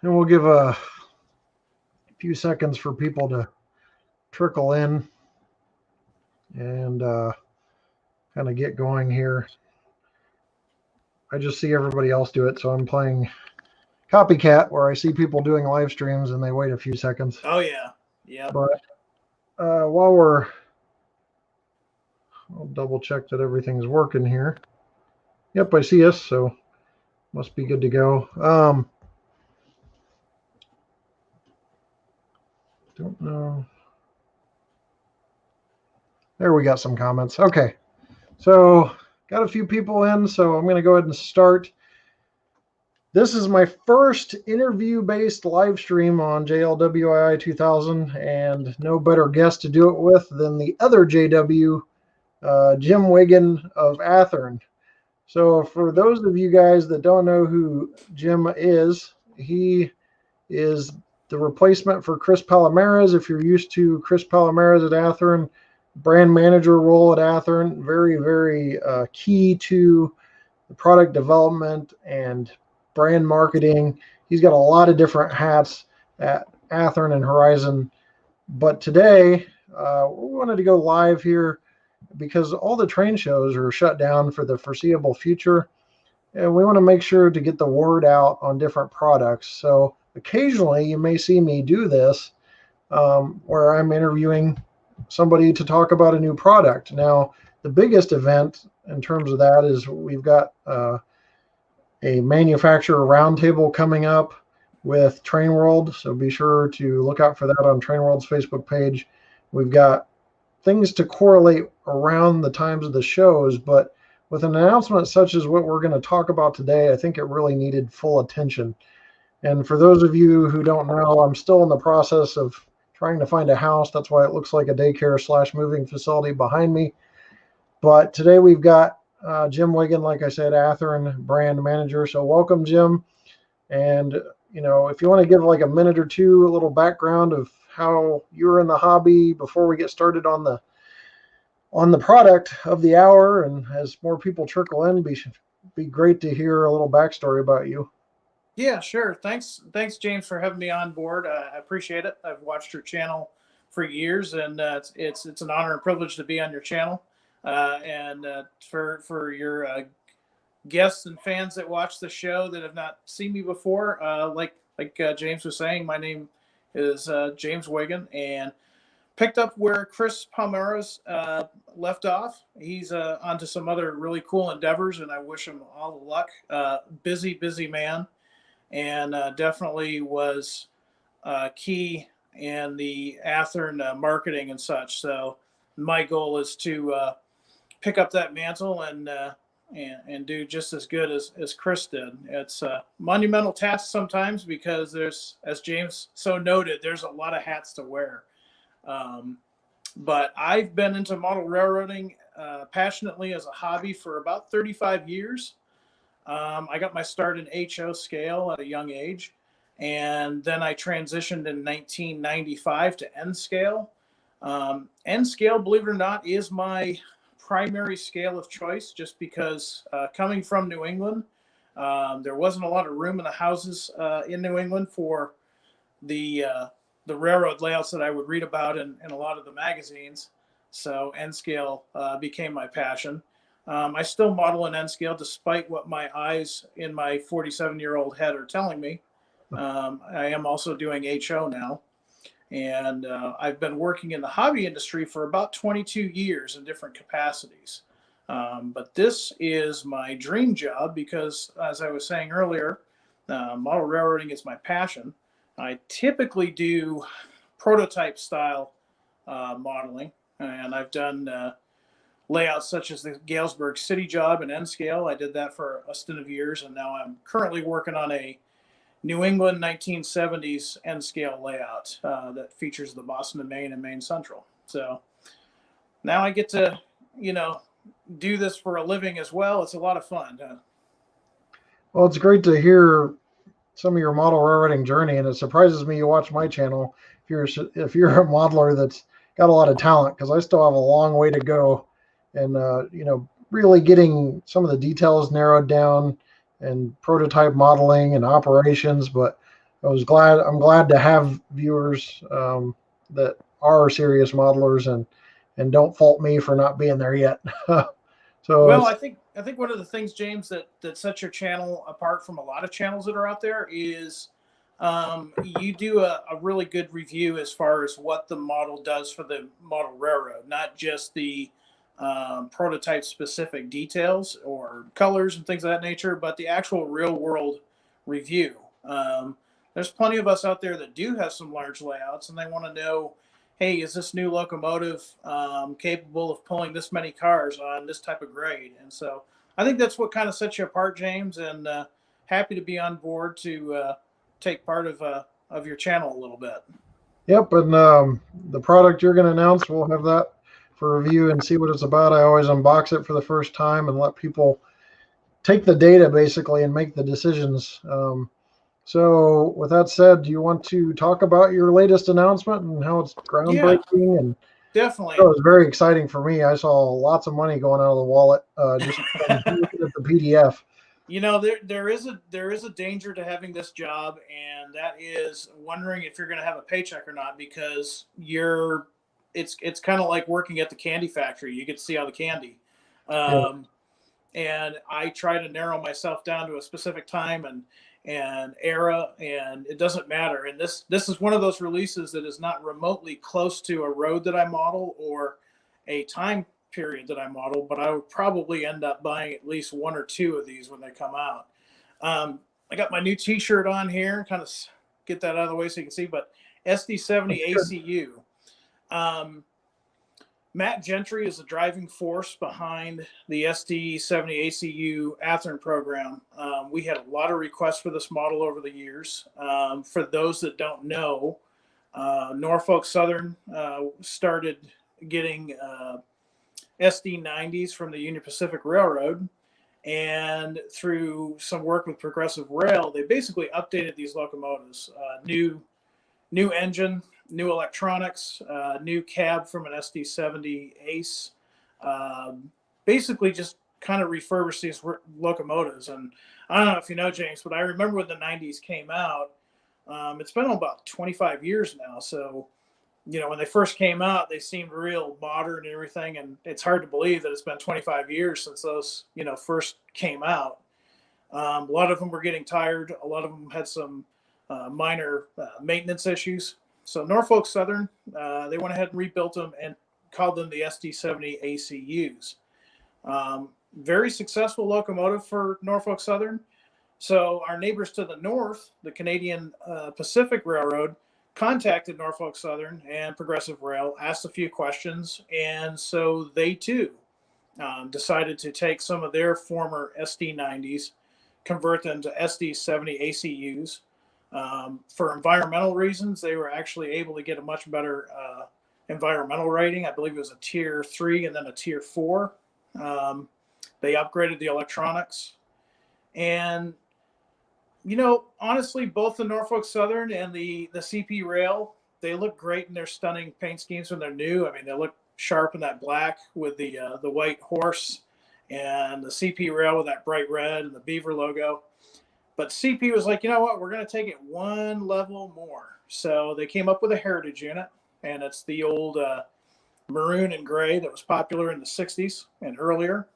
And we'll give a few seconds for people to trickle in and kind of get going here. I just see everybody else do it, so I'm playing copycat where I see people doing live streams and they wait a few seconds. Oh yeah, yeah. But I'll double check that everything's working here. Yep, I see us, so must be good to go. Don't know. There, we got some comments. Okay, so got a few people in, so I'm going to go ahead and start. This is my first interview-based live stream on JLWII 2000, and no better guest to do it with than the other JW, Jim Wiggin of Athearn. So for those of you guys that don't know who Jim is, he is the replacement for Chris Palomares. If you're used to Chris Palomares at Athearn, brand manager role at Athearn, very, very key to the product development and brand marketing. He's got a lot of different hats at Athearn and Horizon. But today, we wanted to go live here because all the train shows are shut down for the foreseeable future. And we want to make sure to get the word out on different products. So occasionally you may see me do this where I'm interviewing somebody to talk about a new product. Now, the biggest event in terms of that is we've got a manufacturer roundtable coming up with Train World. So be sure to look out for that on Train World's Facebook page. We've got things to correlate around the times of the shows, but with an announcement such as what we're going to talk about today, I think it really needed full attention. And for those of you who don't know, I'm still in the process of trying to find a house. That's why it looks like a daycare / moving facility behind me. But today we've got Jim Wiggin, like I said, Athearn brand manager. So welcome, Jim. And if you want to give like a minute or two, a little background of how you're in the hobby before we get started on the product of the hour, and as more people trickle in, be great to hear a little backstory about you. Yeah, sure. Thanks, James, for having me on board. I appreciate it. I've watched your channel for years, and it's an honor and privilege to be on your channel. And for your guests and fans that watch the show that have not seen me before, like James was saying, my name is James Wiggin, and picked up where Chris Palomares left off. He's onto some other really cool endeavors, and I wish him all the luck. Busy man, and definitely was key in the Athearn marketing and such. So my goal is to pick up that mantle and do just as good as Chris did. It's a monumental task sometimes because there's, as James so noted, there's a lot of hats to wear. But I've been into model railroading passionately as a hobby for about 35 years. I got my start in HO scale at a young age, and then I transitioned in 1995 to N scale. N scale, believe it or not, is my primary scale of choice, just because coming from New England, there wasn't a lot of room in the houses in New England for the railroad layouts that I would read about in a lot of the magazines. So N scale became my passion. I still model in N scale despite what my eyes in my 47-year-old head are telling me. I am also doing HO now. And I've been working in the hobby industry for about 22 years in different capacities. But this is my dream job because, as I was saying earlier, model railroading is my passion. I typically do prototype style modeling, and I've done layouts such as the Galesburg City job in N scale. I did that for a stint of years, and now I'm currently working on a New England 1970s N scale layout that features the Boston and Maine and Maine Central. So now I get to, do this for a living as well. It's a lot of fun. Well, it's great to hear some of your model railroading journey, and it surprises me you watch my channel if you're a modeler that's got a lot of talent, because I still have a long way to go, and really getting some of the details narrowed down and prototype modeling and operations. But I'm glad to have viewers that are serious modelers and don't fault me for not being there yet. So Well, it's I think one of the things, James, that sets your channel apart from a lot of channels that are out there is you do a really good review as far as what the model does for the model railroad, not just the prototype specific details or colors and things of that nature, but the actual real world review. There's plenty of us out there that do have some large layouts and they want to know, hey, is this new locomotive capable of pulling this many cars on this type of grade? And so I think that's what kind of sets you apart, James, and happy to be on board to take part of your channel a little bit. yep. And the product you're going to announce, we'll have that for review and see what it's about. I always unbox it for the first time and let people take the data basically and make the decisions. So with that said, do you want to talk about your latest announcement and how it's Yeah, groundbreaking? And it definitely. was very exciting for me. I saw lots of money going out of the wallet just from looking at the PDF. You know, there is a danger to having this job, and that is wondering if you're going to have a paycheck or not, because it's kind of like working at the candy factory. You get to see all the candy. Yeah, Um, and I try to narrow myself down to a specific time and era, and it doesn't matter. And this is one of those releases that is not remotely close to a road that I model or a time period that I model, but I would probably end up buying at least one or two of these when they come out. I got my new T-shirt on here, kind of get that out of the way so you can see. But SD70ACU. Um, Matt Gentry is the driving force behind the SD70ACU Athearn program. We had a lot of requests for this model over the years. For those that don't know, Norfolk Southern started getting SD90s from the Union Pacific Railroad. And through some work with Progressive Rail, they basically updated these locomotives. New engine, new electronics, new cab from an SD70 Ace. Basically, just kind of refurbished these locomotives. And I don't know if you know, James, but I remember when the 90s came out. It's been about 25 years now. So, when they first came out, they seemed real modern and everything. And it's hard to believe that it's been 25 years since those, first came out. A lot of them were getting tired. A lot of them had some minor maintenance issues. So Norfolk Southern, they went ahead and rebuilt them and called them the SD70ACUs. Very successful locomotive for Norfolk Southern. So our neighbors to the north, the Canadian Pacific Railroad, contacted Norfolk Southern and Progressive Rail, asked a few questions, and so they too decided to take some of their former SD90s, convert them to SD70ACUs. For environmental reasons, they were actually able to get a much better environmental rating. I believe it was a tier 3 and then a tier 4. They upgraded the electronics. And, honestly, both the Norfolk Southern and the CP Rail, they look great in their stunning paint schemes when they're new. I mean, they look sharp in that black with the white horse, and the CP Rail with that bright red and the beaver logo. But CP was like, you know what, we're going to take it one level more. So they came up with a heritage unit, and it's the old maroon and gray that was popular in the 60s and earlier.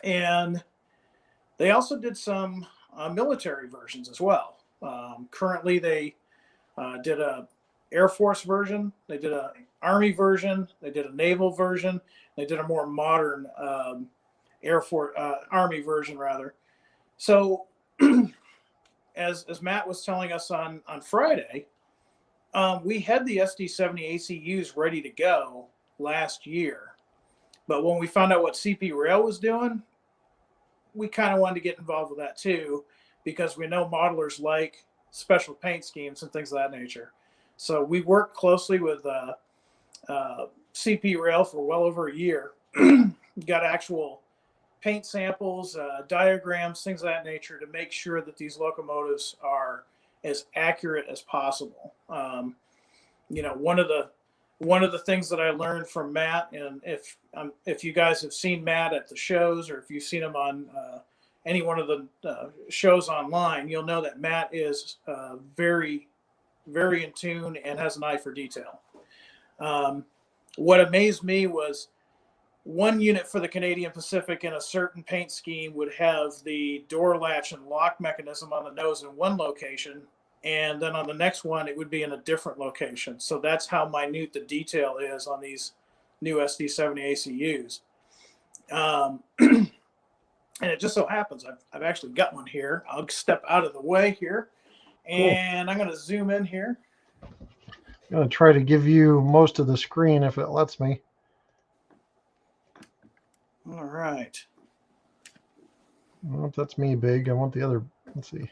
And they also did some military versions as well. Currently, they did a Air Force version, they did an Army version, they did a naval version, they did a more modern Army version rather. So as Matt was telling us on Friday, we had the SD70ACUs ready to go last year. But when we found out what CP Rail was doing, we kind of wanted to get involved with that too, because we know modelers like special paint schemes and things of that nature. So we worked closely with CP Rail for well over a year. Got actual paint samples, diagrams, things of that nature to make sure that these locomotives are as accurate as possible. One of the things that I learned from Matt, and if you guys have seen Matt at the shows or if you've seen him on any one of the shows online, you'll know that Matt is very, very in tune and has an eye for detail. What amazed me was one unit for the Canadian Pacific in a certain paint scheme would have the door latch and lock mechanism on the nose in one location, and then on the next one it would be in a different location. So that's how minute the detail is on these new SD70ACUs. And it just so happens I've actually got one here. I'll step out of the way here, and cool. I'm going to zoom in here. I'm going to try to give you most of the screen if it lets me. All right. I don't know if that's me big. I want the other. Let's see.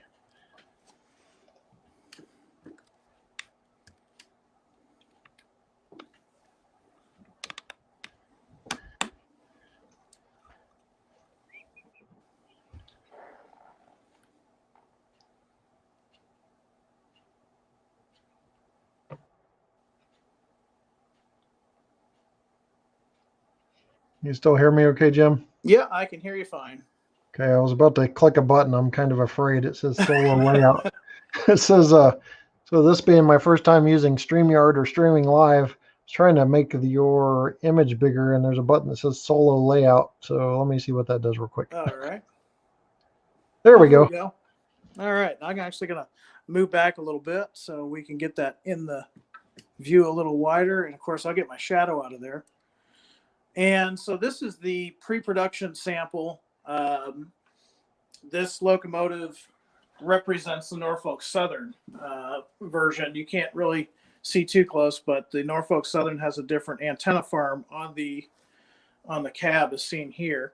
You still hear me okay, Jim? Yeah, I can hear you fine. Okay, I was about to click a button. I'm kind of afraid. It says solo layout. It says, so this being my first time using StreamYard or streaming live, I was trying to make your image bigger, and there's a button that says solo layout. So let me see what that does real quick. All right. There we go. All right. I'm actually going to move back a little bit so we can get that in the view a little wider. And, of course, I'll get my shadow out of there. And so this is the pre-production sample. This locomotive represents the Norfolk Southern version. You can't really see too close, but the Norfolk Southern has a different antenna farm on the cab as seen here.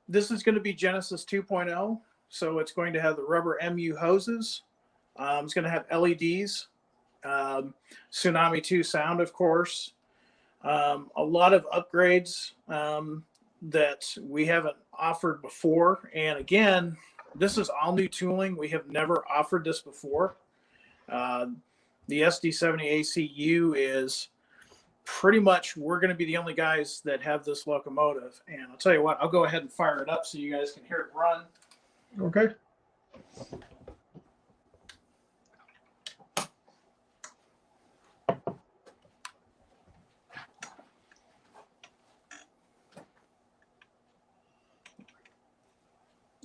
This is going to be Genesis 2.0, so it's going to have the rubber MU hoses. It's going to have LEDs, Tsunami 2 sound, of course. A lot of upgrades that we haven't offered before. And again, this is all new tooling. We have never offered this before. The SD70ACU is pretty much, we're going to be the only guys that have this locomotive. And I'll tell you what, I'll go ahead and fire it up so you guys can hear it run. Okay.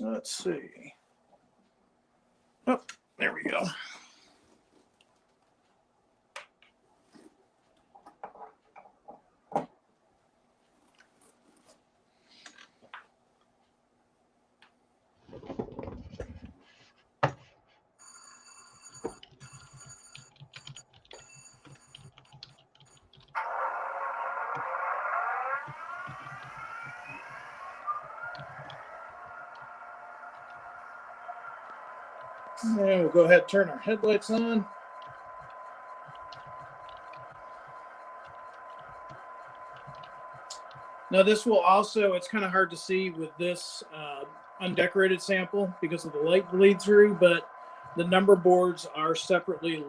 Let's see. Oh, there we go. And we'll go ahead and turn our headlights on. Now this will also, it's kind of hard to see with this undecorated sample because of the light bleed through, but the number boards are separately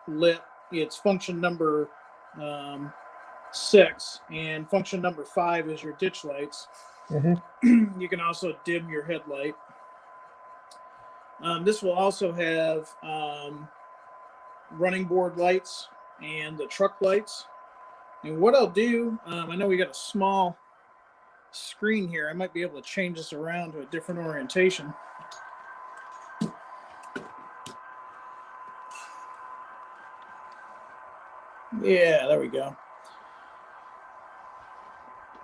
lit. It's function number 6, and function number 5 is your ditch lights. Mm-hmm. You can also dim your headlight. This will also have running board lights and the truck lights. And what I'll do, I know we got a small screen here. I might be able to change this around to a different orientation. Yeah, there we go.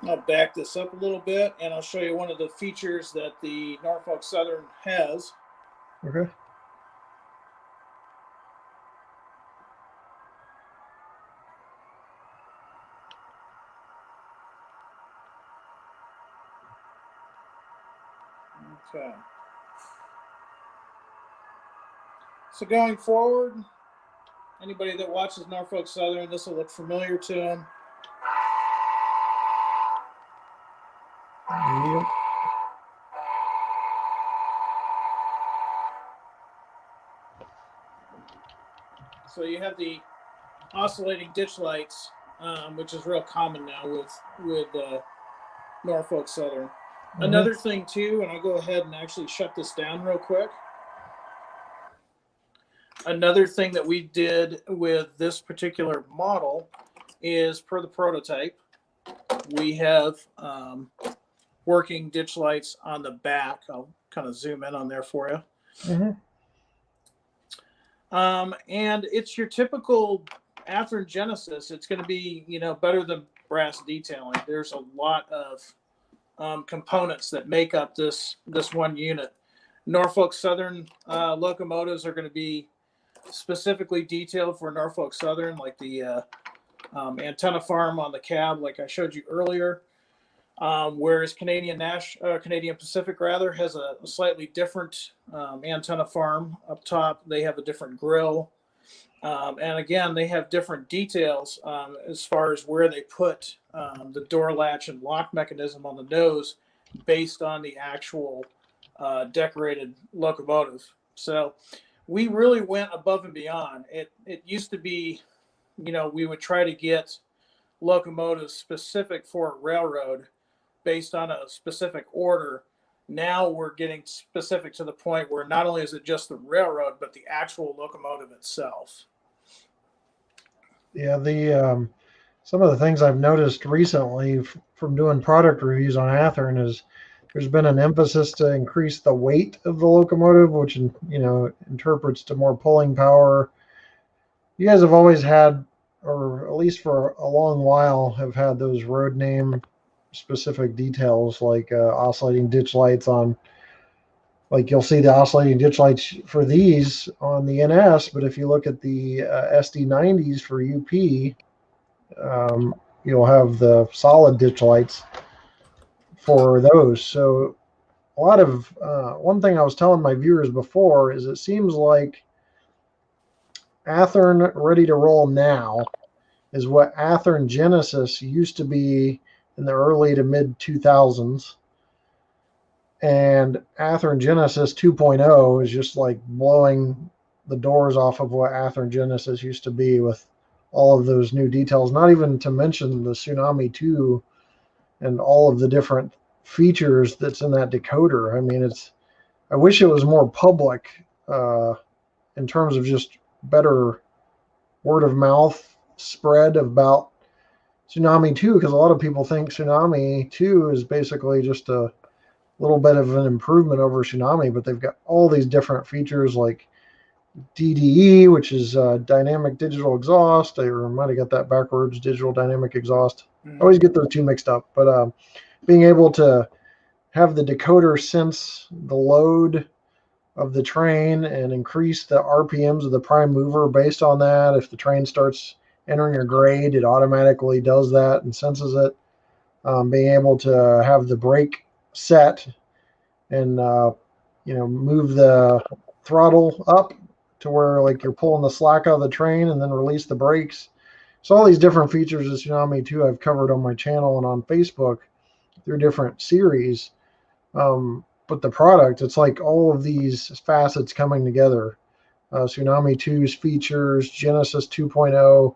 I'll back this up a little bit, and I'll show you one of the features that the Norfolk Southern has. Okay. Okay. So going forward, anybody that watches Norfolk Southern, this will look familiar to them. Yep. So you have the oscillating ditch lights, which is real common now with Norfolk Southern. Another thing too, and I'll go ahead and actually shut this down real quick. Another thing that we did with this particular model is, per the prototype, we have working ditch lights on the back. I'll kind of zoom in on there for you. And it's your typical Athearn Genesis. It's going to be, better than brass detailing. There's a lot of components that make up this one unit. Norfolk Southern locomotives are going to be specifically detailed for Norfolk Southern, like the antenna farm on the cab, like I showed you earlier. Whereas Canadian Pacific rather has a slightly different antenna farm up top. They have a different grill. And again, they have different details as far as where they put the door latch and lock mechanism on the nose based on the actual decorated locomotive. So we really went above and beyond. It used to be, we would try to get locomotives specific for a railroad based on a specific order. Now we're getting specific to the point where not only is it just the railroad, but the actual locomotive itself. Yeah, some of the things I've noticed recently from doing product reviews on Athearn is there's been an emphasis to increase the weight of the locomotive, which interprets to more pulling power. You guys have always had, or at least for a long while, have had those road name specific details, like oscillating ditch lights on, like you'll see the oscillating ditch lights for these on the NS, but if you look at the SD90s for UP, you'll have the solid ditch lights for those. So a lot of one thing I was telling my viewers before is it seems like Athearn Ready to Roll now is what Athearn Genesis used to be in the early to mid 2000s. And Athearn Genesis 2.0 is just like blowing the doors off of what Athearn Genesis used to be with all of those new details, not even to mention the Tsunami 2 and all of the different features that's in that decoder. I mean, I wish it was more public in terms of just better word of mouth spread about Tsunami 2, because a lot of people think Tsunami 2 is basically just a little bit of an improvement over Tsunami, but they've got all these different features like DDE, which is dynamic digital exhaust. I might have got that backwards, digital dynamic exhaust. I always get those two mixed up, but being able to have the decoder sense the load of the train and increase the RPMs of the prime mover based on that. If the train starts entering a grade, it automatically does that and senses it. Being able to have the brake set and move the throttle up to where like you're pulling the slack out of the train and then release the brakes. So all these different features of Tsunami 2 I've covered on my channel and on Facebook through different series. But the product, it's like all of these facets coming together. Tsunami 2's features, Genesis 2.0,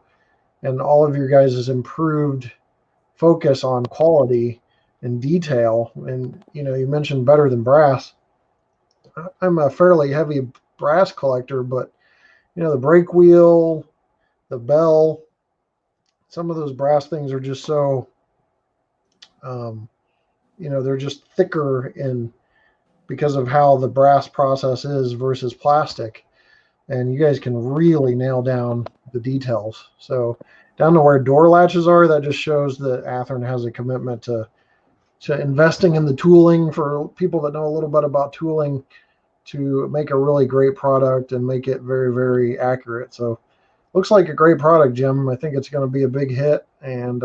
and all of your guys' improved focus on quality and detail. And you mentioned better than brass. I'm a fairly heavy brass collector, but the brake wheel, the bell, some of those brass things are just so they're just thicker because of how the brass process is versus plastic, and you guys can really nail down the details. So down to where door latches are, that just shows that Athearn has a commitment to investing in the tooling for people that know a little bit about tooling to make a really great product and make it very, very accurate. So looks like a great product, Jim. I think it's going to be a big hit, and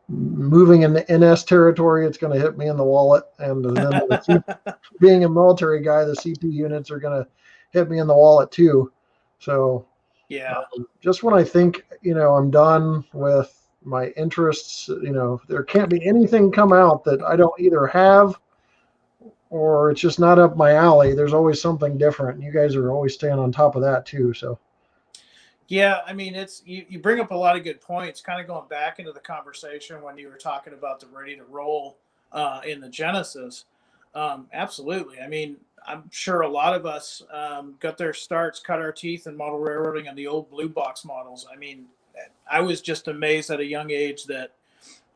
moving in the NS territory, it's going to hit me in the wallet. And then being a military guy, the CP units are going to hit me in the wallet too. So yeah, just when I think, I'm done with my interests, there can't be anything come out that I don't either have or it's just not up my alley. There's always something different. You guys are always staying on top of that too. So yeah, I mean, it's you bring up a lot of good points, kind of going back into the conversation when you were talking about the ready to roll in the Genesis. Absolutely. I mean, I'm sure a lot of us got their starts, cut our teeth in model railroading on the old blue box models. I mean, I was just amazed at a young age that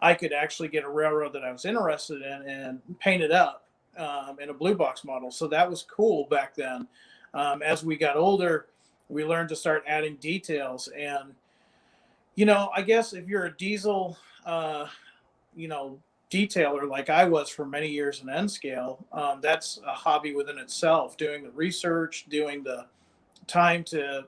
I could actually get a railroad that I was interested in and paint it up in a blue box model. So that was cool back then. As we got older, we learned to start adding details. And, I guess if you're a diesel, you know, detailer like I was for many years in N scale, that's a hobby within itself. Doing the research, doing the time to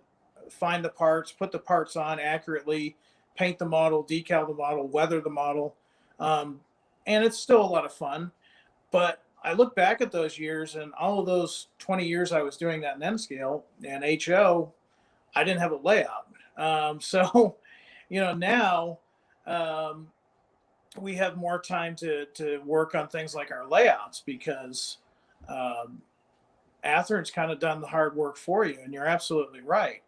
find the parts, put the parts on accurately, paint the model, decal the model, weather the model, um, and it's still a lot of fun. But I look back at those years, and all of those 20 years I was doing that in N scale and HO, I didn't have a layout. So, now. Um, we have more time to work on things like our layouts because um, Athearn's kind of done the hard work for you. And you're absolutely right.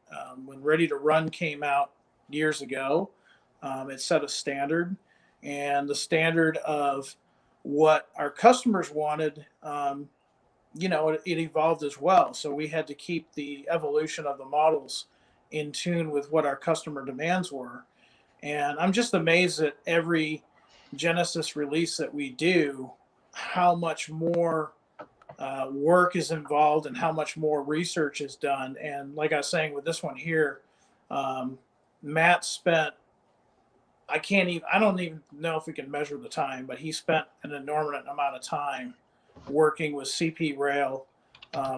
When Ready to Run came out years ago, it set a standard, and the standard of what our customers wanted, it evolved as well. So we had to keep the evolution of the models in tune with what our customer demands were. And I'm just amazed at every Genesis release that we do, how much more work is involved and how much more research is done. And like I was saying with this one here, Matt spent, I don't even know if we can measure the time, but he spent an enormous amount of time working with CP Rail,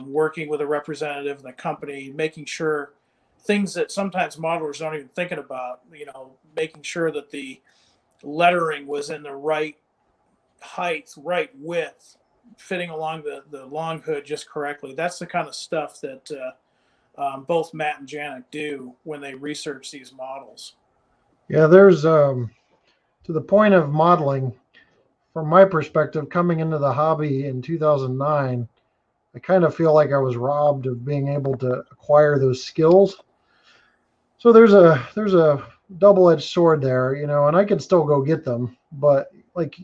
working with a representative of the company, making sure things that sometimes modelers don't even thinking about, making sure that the lettering was in the right height, right width, fitting along the long hood just correctly. That's the kind of stuff that both Matt and Janik do when they research these models. Yeah, there's to the point of modeling, from my perspective, coming into the hobby in 2009, I kind of feel like I was robbed of being able to acquire those skills. So there's a double-edged sword there, and I can still go get them, but like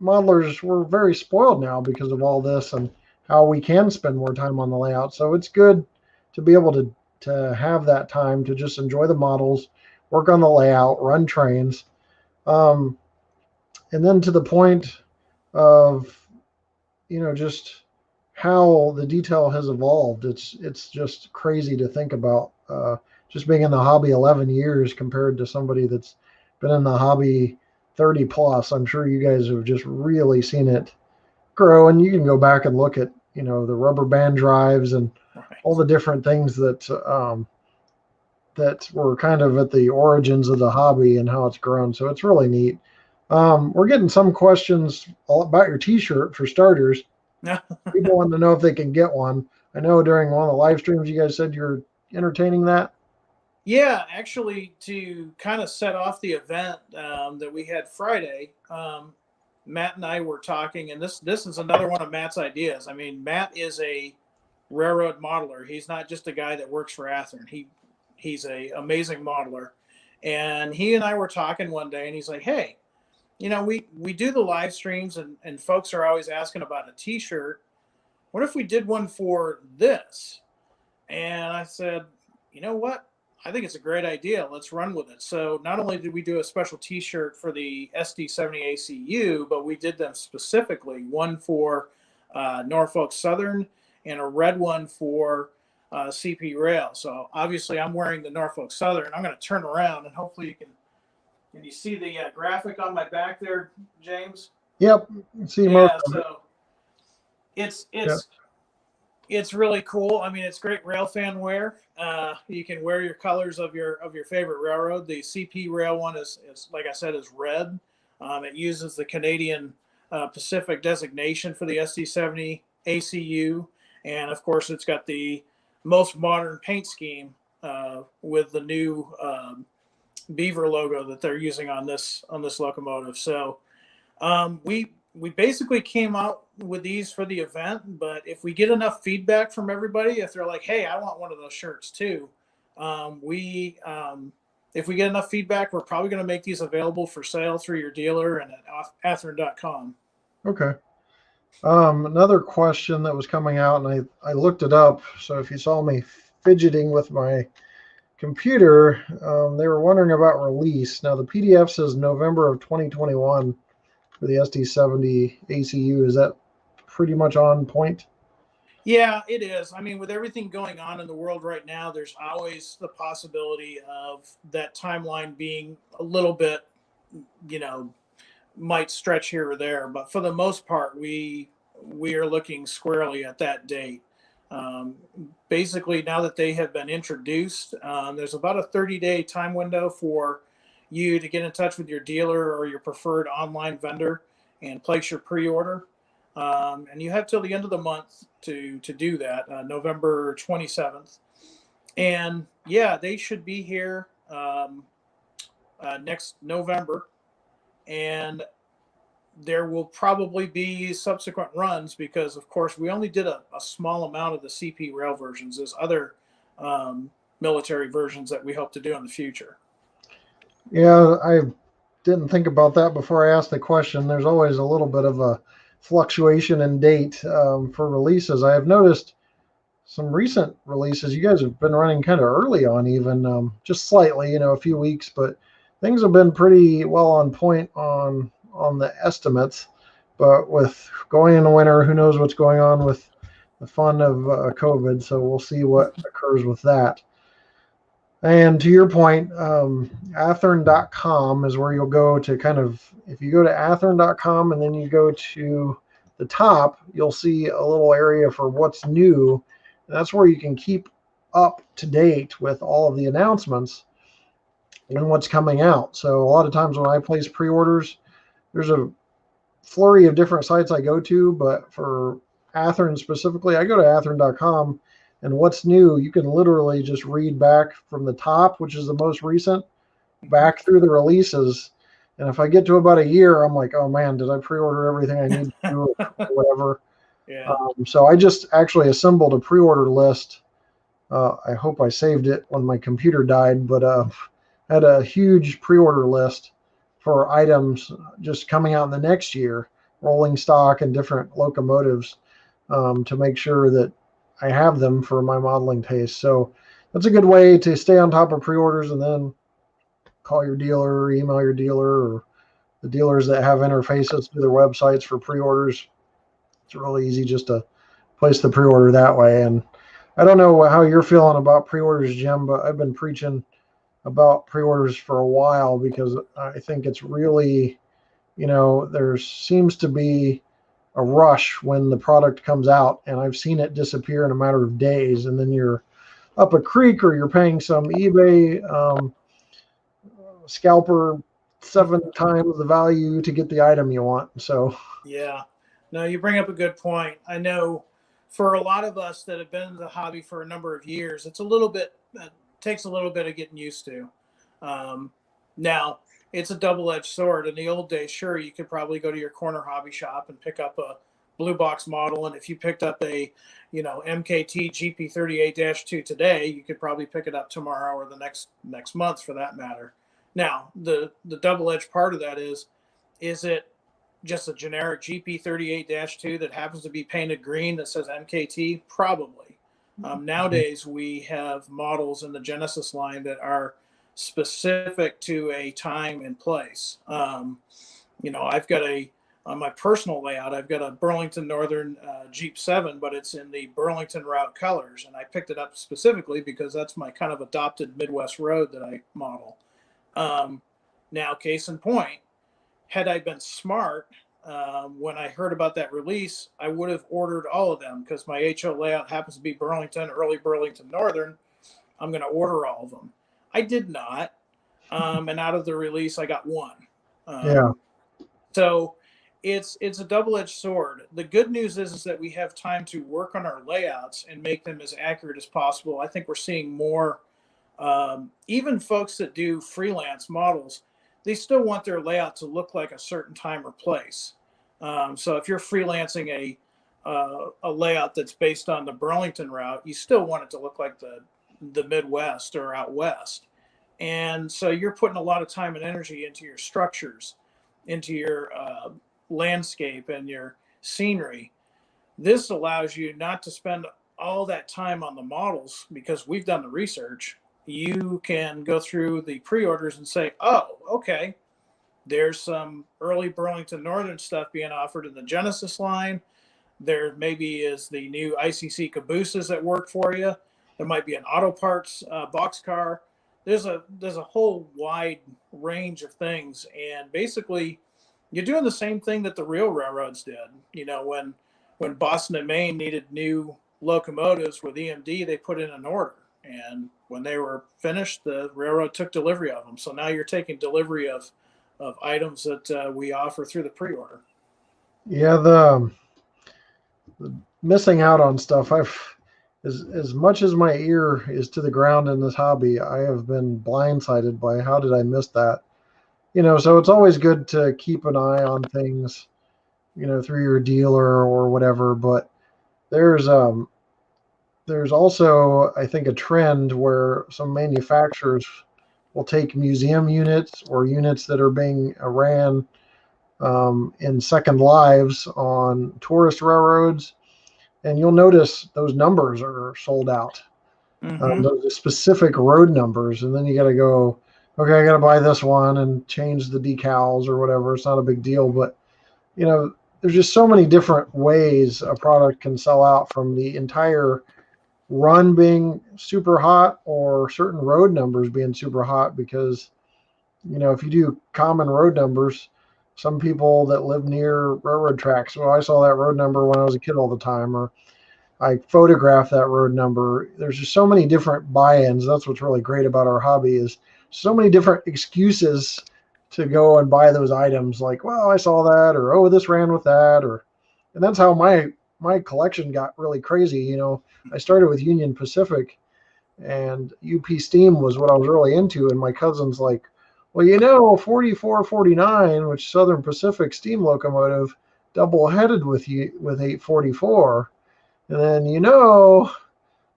modelers, we're very spoiled now because of all this and how we can spend more time on the layout. So it's good to be able to have that time to just enjoy the models, work on the layout, run trains. And then to the point of, just how the detail has evolved. It's just crazy to think about. Just being in the hobby 11 years compared to somebody that's been in the hobby 30 plus. I'm sure you guys have just really seen it grow, and you can go back and look at, the rubber band drives and all the different things that were kind of at the origins of the hobby and how it's grown. So it's really neat. We're getting some questions all about your T-shirt for starters. People want to know if they can get one. I know during one of the live streams you guys said you're entertaining that. Yeah, actually, to kind of set off the event that we had Friday, Matt and I were talking, and this is another one of Matt's ideas. I mean, Matt is a railroad modeler. He's not just a guy that works for Athearn. He's a amazing modeler, and he and I were talking one day, and he's like, "Hey, we do the live streams, and folks are always asking about a T-shirt. What if we did one for this?" And I said, "You know what? I think it's a great idea. Let's run with it." So not only did we do a special T-shirt for the SD70ACU, but we did them specifically, one for Norfolk Southern and a red one for CP Rail. So obviously I'm wearing the Norfolk Southern. I'm going to turn around and hopefully can you see the graphic on my back there, James? Yep. See yeah, so it's Yep. It's really cool. I mean, it's great rail fan wear. You can wear your colors of your favorite railroad. The CP Rail one is like I said, is red. It uses the Canadian Pacific designation for the SD70 ACU, and of course, it's got the most modern paint scheme with the new beaver logo that they're using on this locomotive. So we basically came out with these for the event, but if we get enough feedback from everybody, if they're like, "Hey, I want one of those shirts too," if we get enough feedback, we're probably going to make these available for sale through your dealer and at Athearn.com. Okay. Another question that was coming out, and I looked it up. So if you saw me fidgeting with my computer, they were wondering about release. Now the PDF says November of 2021 for the SD70 ACU. Is that pretty much on point? Yeah, it is. I mean, with everything going on in the world right now, there's always the possibility of that timeline being a little bit, you know, might stretch here or there. But for the most part, we are looking squarely at that date. Um, Basically, now that they have been introduced, there's about a 30-day time window for you to get in touch with your dealer or your preferred online vendor and place your pre-order. And you have till the end of the month to do that, November 27th. And yeah, they should be here next November. And there will probably be subsequent runs because, of course, we only did a small amount of the CP rail versions. There's other military versions that we hope to do in the future. Yeah, I didn't think about that before I asked the question. There's always a little bit of a fluctuation in date for releases. I have noticed some recent releases. You guys have been running kind of early on, even just slightly, a few weeks, but things have been pretty well on point on the estimates. But with going into winter, who knows what's going on with the fun of COVID? So we'll see what occurs with that. And to your point, Athearn.com is where you'll go to kind of, if you go to Athearn.com and then you go to the top, you'll see a little area for what's new. And that's where you can keep up to date with all of the announcements and what's coming out. So a lot of times when I place pre-orders, there's a flurry of different sites I go to, but for Athearn specifically, I go to Athearn.com. And what's new, you can literally just read back from the top, which is the most recent, back through the releases. And if I get to about a year, I'm like, oh man, did I pre-order everything I need to do or whatever? Yeah. So I just actually assembled a pre-order list. I hope I saved it when my computer died, but had a huge pre-order list for items just coming out in the next year, rolling stock and different locomotives, to make sure that I have them for my modeling taste. So that's a good way to stay on top of pre-orders, and then call your dealer or email your dealer or the dealers that have interfaces to their websites for pre-orders. It's really easy just to place the pre-order that way. And I don't know how you're feeling about pre-orders, Jim, but I've been preaching about pre-orders for a while because I think it's really, there seems to be a rush when the product comes out, and I've seen it disappear in a matter of days, and then you're up a creek or you're paying some eBay scalper 7 times the value to get the item you want. So Yeah. No, you bring up a good point. I know for a lot of us that have been in the hobby for a number of years, it's a little bit, takes a little bit of getting used to. Now, it's a double-edged sword. In the old days, sure, you could probably go to your corner hobby shop and pick up a blue box model. And if you picked up a, MKT GP38-2 today, you could probably pick it up tomorrow or the next month for that matter. Now, the double-edged part of that is it just a generic GP38-2 that happens to be painted green that says MKT? Probably. Nowadays, we have models in the Genesis line that are specific to a time and place. I've got on my personal layout, I've got a Burlington Northern Jeep 7, but it's in the Burlington route colors. And I picked it up specifically because that's my kind of adopted Midwest road that I model. Now, case in point, had I been smart, when I heard about that release, I would have ordered all of them because my HO layout happens to be Burlington, early Burlington Northern. I'm going to order all of them. I did not. And out of the release, I got one. yeah, So it's a double-edged sword. The good news is that we have time to work on our layouts and make them as accurate as possible. I think we're seeing more, even folks that do freelance models, they still want their layout to look like a certain time or place. So if you're freelancing a layout that's based on the Burlington route, you still want it to look like the Midwest or out west. And so you're putting a lot of time and energy into your structures, into your landscape and your scenery. This allows you not to spend all that time on the models because we've done the research. You can go through the pre-orders and say, oh, okay, there's some early Burlington Northern stuff being offered in the Genesis line. There maybe is the new ICC cabooses that work for you. There might be an auto parts boxcar. There's a whole wide range of things, and basically, you're doing the same thing that the real railroads did. You know, when Boston and Maine needed new locomotives with EMD, they put in an order, and when they were finished, the railroad took delivery of them. So now you're taking delivery of items that we offer through the pre-order. Yeah, the missing out on stuff. As much as my ear is to the ground in this hobby, I have been blindsided by how did I miss that? You know, so it's always good to keep an eye on things, you know, through your dealer or whatever. But there's also, I think, a trend where some manufacturers will take museum units or units that are being ran in second lives on tourist railroads, and you'll notice those numbers are sold out. Those specific road numbers, and then you got to go, okay, I got to buy this one and change the decals or whatever. It's not a big deal, but you know, there's just so many different ways a product can sell out, from the entire run being super hot or certain road numbers being super hot. Because you know, if you do common road numbers, some people that live near railroad tracks, well, I saw that road number when I was a kid all the time, or I photographed that road number. There's just so many different buy-ins. That's what's really great about our hobby, is so many different excuses to go and buy those items. Like, well, I saw that, or oh, this ran with that, and that's how my collection got really crazy. You know, I started with Union Pacific, and UP Steam was what I was really into. And my cousin's like, well, you know, 4449, which Southern Pacific steam locomotive, double-headed with 844. And then, you know,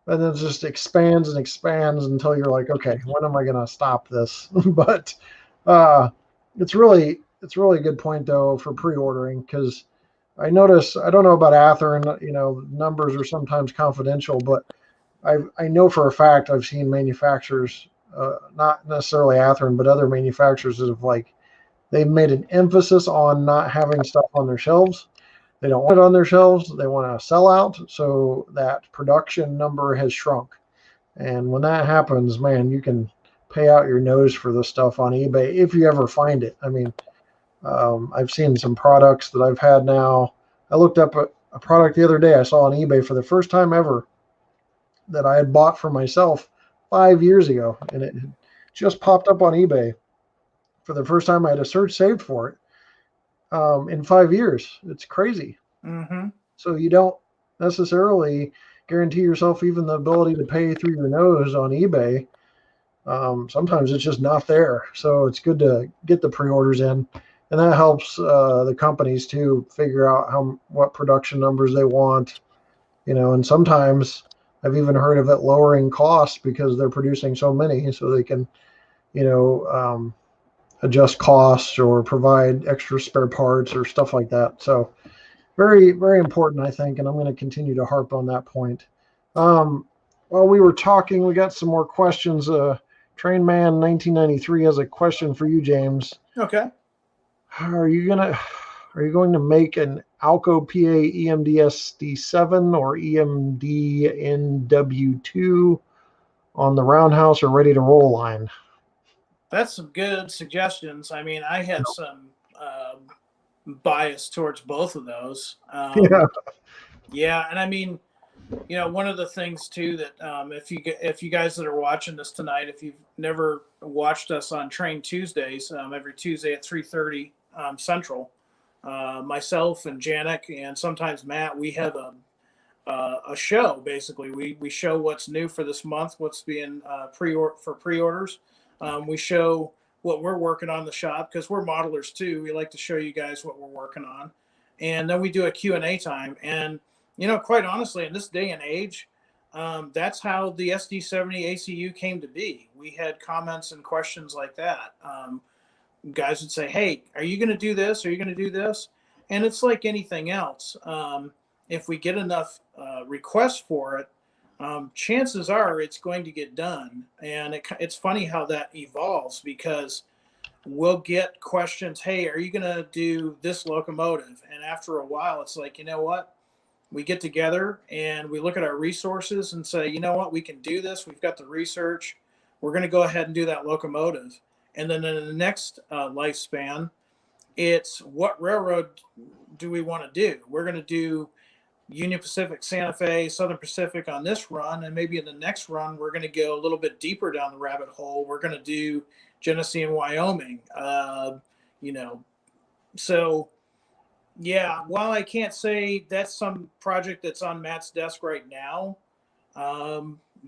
and then it just expands and expands until you're like, okay, when am I going to stop this? But it's really a good point, though, for pre-ordering, because I notice, I don't know about Athearn, you know, numbers are sometimes confidential, but I know for a fact I've seen manufacturers, not necessarily Athearn, but other manufacturers that have, like, they've made an emphasis on not having stuff on their shelves. They don't want it on their shelves. They want to sell out, so that production number has shrunk. And when that happens, man, you can pay out your nose for this stuff on eBay if you ever find it. I mean, I've seen some products that I've had now. I looked up a product the other day I saw on eBay for the first time ever that I had bought for myself 5 years ago, and it just popped up on eBay for the first time. I had a search saved for it. In 5 years. It's crazy. So you don't necessarily guarantee yourself even the ability to pay through your nose on eBay. Sometimes it's just not there. So it's good to get the pre-orders in, and that helps the companies to figure out what production numbers they want. You know, and sometimes I've even heard of it lowering costs because they're producing so many, so they can, you know, adjust costs or provide extra spare parts or stuff like that. So very, very important, I think, and I'm going to continue to harp on that point. While we were talking, we got some more questions. Trainman 1993 has a question for you, James. Okay. Are you going to make an Alco PA EMD SD7 or EMD NW2 on the roundhouse or ready to roll line? That's some good suggestions. I mean, I had some bias towards both of those. Yeah, and I mean, you know, one of the things too that if you guys that are watching this tonight, if you've never watched us on Train Tuesdays, every Tuesday at 3:30 Central, myself and Janik and sometimes Matt, we have a show. Basically, we show what's new for this month, what's being pre-orders. We show what we're working on in the shop because we're modelers too. We like to show you guys what we're working on, and then we do a Q&A time. And you know, quite honestly, in this day and age, that's how the SD70ACU came to be. We had comments and questions like that. Guys would say, "Hey, are you going to do this? Are you going to do this?" And it's like anything else. If we get enough requests for it, chances are it's going to get done. And it's funny how that evolves, because we'll get questions, hey, are you going to do this locomotive? And after a while, it's like, you know what? We get together and we look at our resources and say, you know what? We can do this. We've got the research. We're going to go ahead and do that locomotive. And then in the next lifespan, it's what railroad do we want to do? We're going to do Union Pacific, Santa Fe, Southern Pacific on this run, and maybe in the next run we're going to go a little bit deeper down the rabbit hole. We're going to do Genesee and Wyoming. So yeah, while I can't say that's some project that's on Matt's desk right now,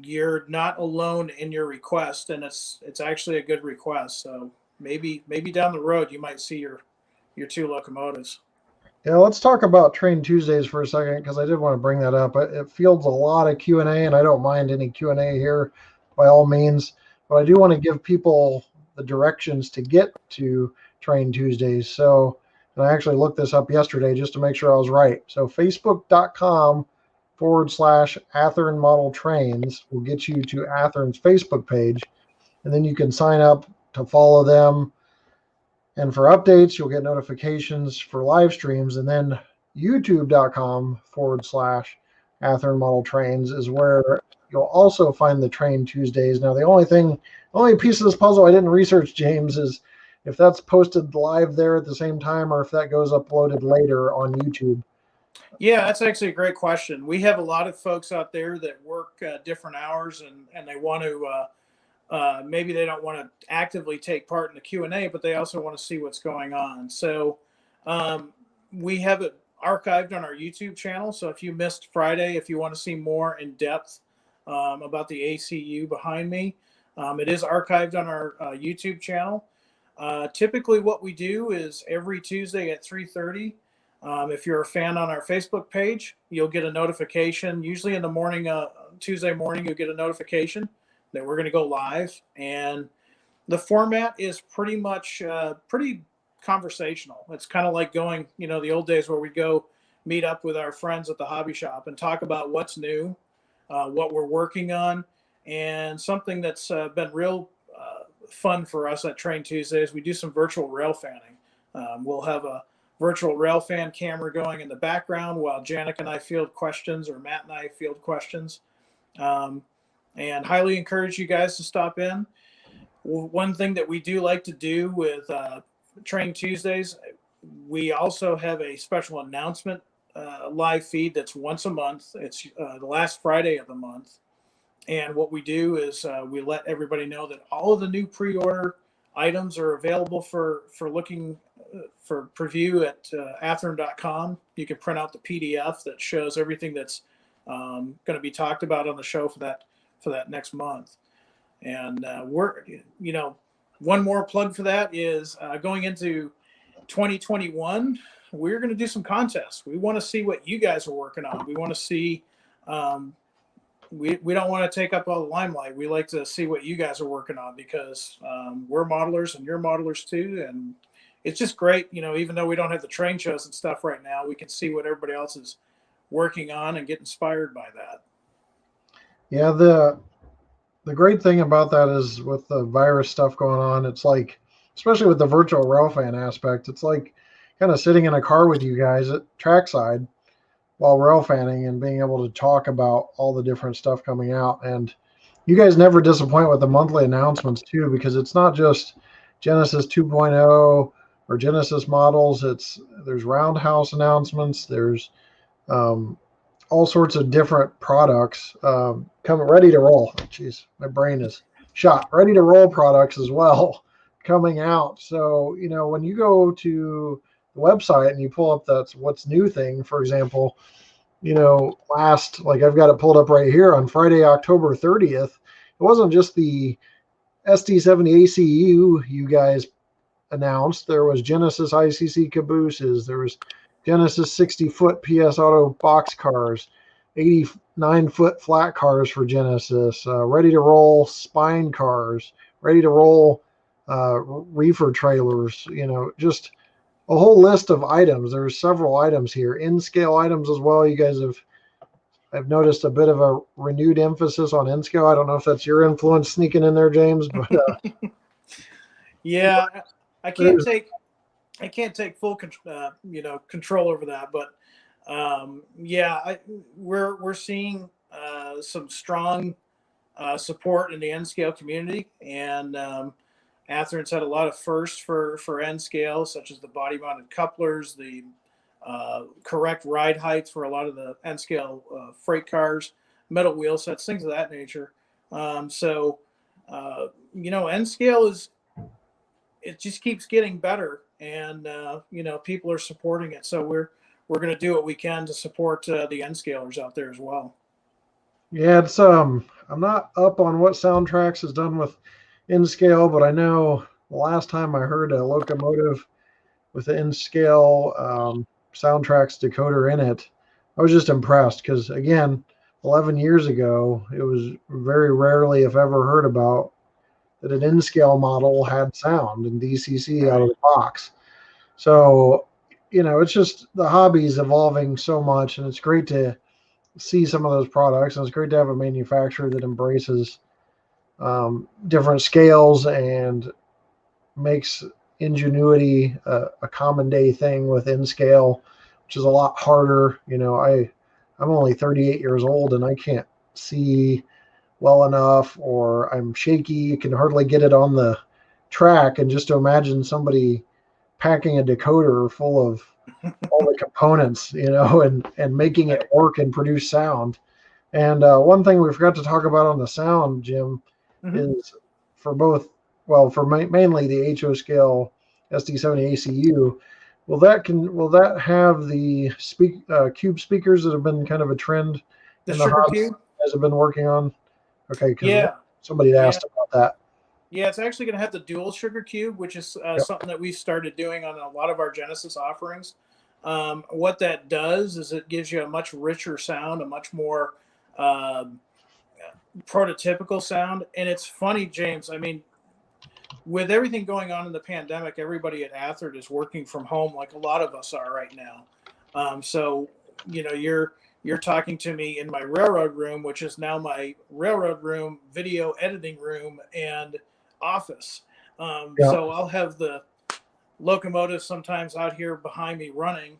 you're not alone in your request, and it's actually a good request. So maybe down the road you might see your 2 locomotives. Yeah, let's talk about Train Tuesdays for a second, because I did want to bring that up. It fields a lot of Q&A, and I don't mind any Q&A here by all means, but I do want to give people the directions to get to Train Tuesdays. So, and I actually looked this up yesterday just to make sure I was right. So facebook.com/Athearn Model Trains will get you to Athearn's Facebook page, and then you can sign up to follow them. And for updates, you'll get notifications for live streams. And then youtube.com/Athearn Model Trains is where you'll also find the Train Tuesdays. Now, the only piece of this puzzle I didn't research, James, is if that's posted live there at the same time or if that goes uploaded later on YouTube. Yeah, that's actually a great question. We have a lot of folks out there that work different hours, and they want to maybe they don't want to actively take part in the Q&A, but they also want to see what's going on. So we have it archived on our YouTube channel. So if you missed Friday, if you want to see more in depth about the ACU behind me, it is archived on our YouTube channel. Typically what we do is every Tuesday at 3:30. If you're a fan on our Facebook page, you'll get a notification. Usually in the morning, Tuesday morning, you'll get a notification that we're going to go live. And the format is pretty much pretty conversational. It's kind of like going, the old days where we go meet up with our friends at the hobby shop and talk about what's new, what we're working on. And something that's been real fun for us at Train Tuesdays, we do some virtual rail fanning. We'll have a virtual rail fan camera going in the background while Janik and I field questions, or Matt and I field questions. And highly encourage you guys to stop in. One thing that we do like to do with Train Tuesdays, we also have a special announcement live feed that's once a month. It's the last Friday of the month. And what we do is we let everybody know that all of the new pre-order items are available for looking for preview at athearn.com. You can print out the PDF that shows everything that's going to be talked about on the show for that next month. And we're, one more plug for that is going into 2021, we're going to do some contests. We want to see what you guys are working on. We want to see, we don't want to take up all the limelight. We like to see what you guys are working on, because we're modelers and you're modelers too. And it's just great, even though we don't have the train shows and stuff right now, we can see what everybody else is working on and get inspired by that. Yeah, the great thing about that is with the virus stuff going on, it's like, especially with the virtual rail fan aspect, it's like kind of sitting in a car with you guys at trackside while rail fanning and being able to talk about all the different stuff coming out. And you guys never disappoint with the monthly announcements too, because it's not just Genesis 2.0 or Genesis models. There's Roundhouse announcements. There's all sorts of different products coming, ready to roll. Jeez, my brain is shot. Ready to roll products as well coming out. So, when you go to the website and you pull up that what's new thing, for example, like I've got it pulled up right here on Friday, October 30th. It wasn't just the SD70ACU you guys announced. There was Genesis ICC cabooses. There was Genesis 60-foot PS Auto box cars, 89-foot flat cars for Genesis, ready to roll spine cars, ready to roll reefer trailers, just a whole list of items. There's several items here, in-scale items as well. You guys I've noticed a bit of a renewed emphasis on in-scale. I don't know if that's your influence sneaking in there, James, but Yeah, I can't there's take full control over that, but yeah, we're seeing some strong support in the N scale community, and Athearn's had a lot of firsts for N scale, such as the body mounted couplers, the correct ride heights for a lot of the N scale freight cars, metal wheel sets, things of that nature. So N scale it just keeps getting better, and people are supporting it. So we're going to do what we can to support the N scalers out there as well. yeah, it's I'm not up on what Soundtracks has done with in-scale, but I know the last time I heard a locomotive with the in-scale Soundtracks decoder in it, I was just impressed because, again, 11 years ago, it was very rarely, if ever, heard about that an in-scale model had sound and DCC out of the box. So, it's just the hobby's evolving so much, and it's great to see some of those products, and it's great to have a manufacturer that embraces different scales and makes ingenuity a common day thing with in scale, which is a lot harder. I'm only 38 years old and I can't see well enough, or I'm shaky, can hardly get it on the track. And just to imagine somebody packing a decoder full of all the components, and making it work and produce sound. And one thing we forgot to talk about on the sound, Jim, is for both, mainly the HO scale SD70ACU. Will that have the cube speakers that have been kind of a trend The in the sugar hobby cube? you guys have been working on? Okay, because Yeah. somebody asked about that. Yeah, it's actually going to have the dual sugar cube, which is something that we started doing on a lot of our Genesis offerings. What that does is it gives you a much richer sound, a much more prototypical sound. And it's funny, James. I mean, with everything going on in the pandemic, everybody at Athearn is working from home, like a lot of us are right now. So you're talking to me in my railroad room, which is now my railroad room, video editing room, and office. So I'll have the locomotive sometimes out here behind me running.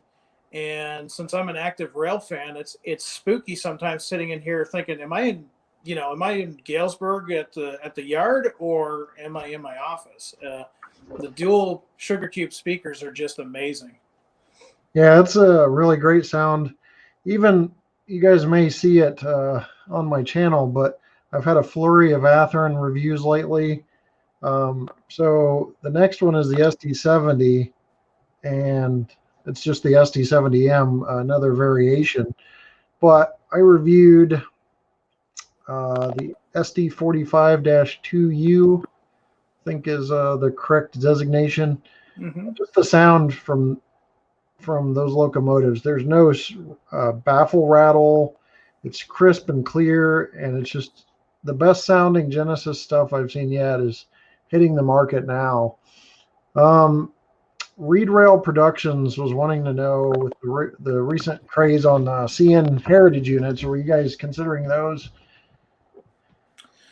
And since I'm an active rail fan, it's spooky sometimes sitting in here thinking, am I in Galesburg at the yard, or am I in my office? The dual sugar cube speakers are just amazing. Yeah, it's a really great sound. Even you guys may see it on my channel, but I've had a flurry of Athearn reviews lately. So the next one is the SD70, and it's just the SD70M, another variation. But I reviewed the SD45-2U, I think is the correct designation. Just the sound from those locomotives. There's no baffle rattle. It's crisp and clear, and it's just the best sounding Genesis stuff I've seen yet is hitting the market now. Reed Rail Productions was wanting to know, with the recent craze on CN heritage units, were you guys considering those?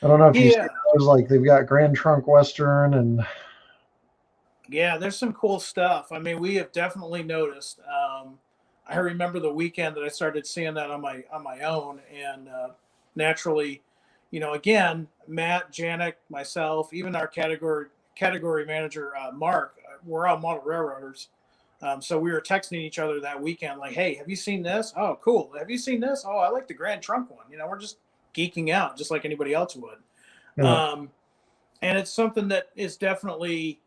I don't know if you see those, like they've got Grand Trunk Western and. Yeah, there's some cool stuff. I mean, we have definitely noticed. I remember the weekend that I started seeing that on my own, and naturally, again, Matt, Janik, myself, even our category manager Mark, we're all model railroaders. So we were texting each other that weekend, like, "Hey, have you seen this? Oh, cool. Have you seen this? Oh, I like the Grand Trunk one." We're just geeking out, just like anybody else would. Yeah. And it's something that is definitely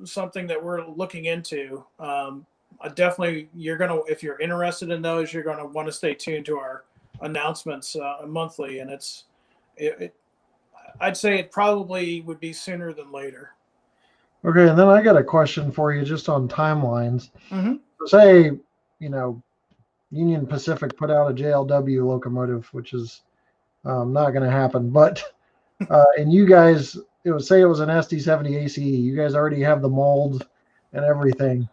something that we're looking into. Definitely, if you're interested in those, you're gonna want to stay tuned to our announcements monthly, and I'd say it probably would be sooner than later. Okay, and then I got a question for you just on timelines. Mm-hmm. Say, Union Pacific put out a JLW locomotive, which is not going to happen, but and you guys, it was an SD70ACE. You guys already have the mold and everything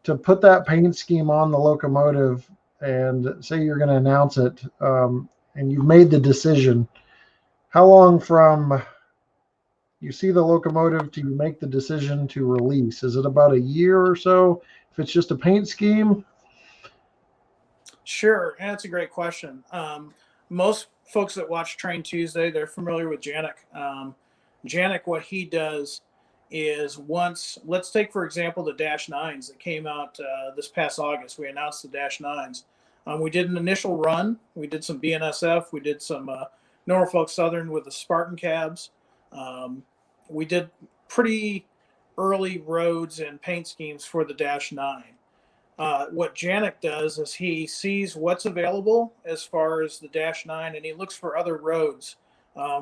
to put that paint scheme on the locomotive and say you're going to announce it, and you've made the decision. How long from you see the locomotive to you make the decision to release? Is it about a year or so if it's just a paint scheme? Sure, that's a great question. Most folks that watch Train Tuesday, they're familiar with Janik. Janik, what he does is once, let's take for example the Dash 9s that came out this past August. We announced the Dash 9s. We did an initial run. We did some BNSF. We did some Norfolk Southern with the Spartan cabs. We did pretty early roads and paint schemes for the Dash 9. What Janik does is he sees what's available as far as the Dash 9, and he looks for other roads.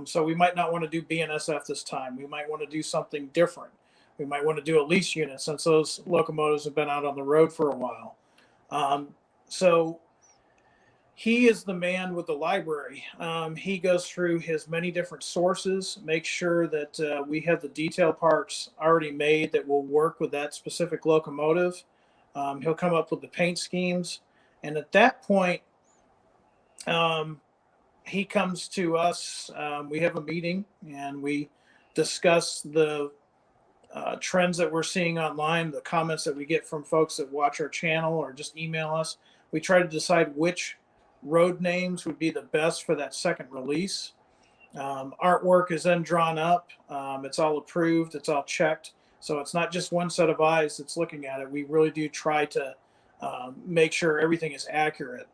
So we might not want to do BNSF this time. We might want to do something different. We might want to do a lease unit since those locomotives have been out on the road for a while. So he is the man with the library. He goes through his many different sources, makes sure that we have the detail parts already made that will work with that specific locomotive. He'll come up with the paint schemes. And at that point, he comes to us. We have a meeting and we discuss the trends that we're seeing online, the comments that we get from folks that watch our channel or just email us. We try to decide which road names would be the best for that second release. Artwork is then drawn up. It's all approved. It's all checked. So it's not just one set of eyes that's looking at it. We really do try to make sure everything is accurate.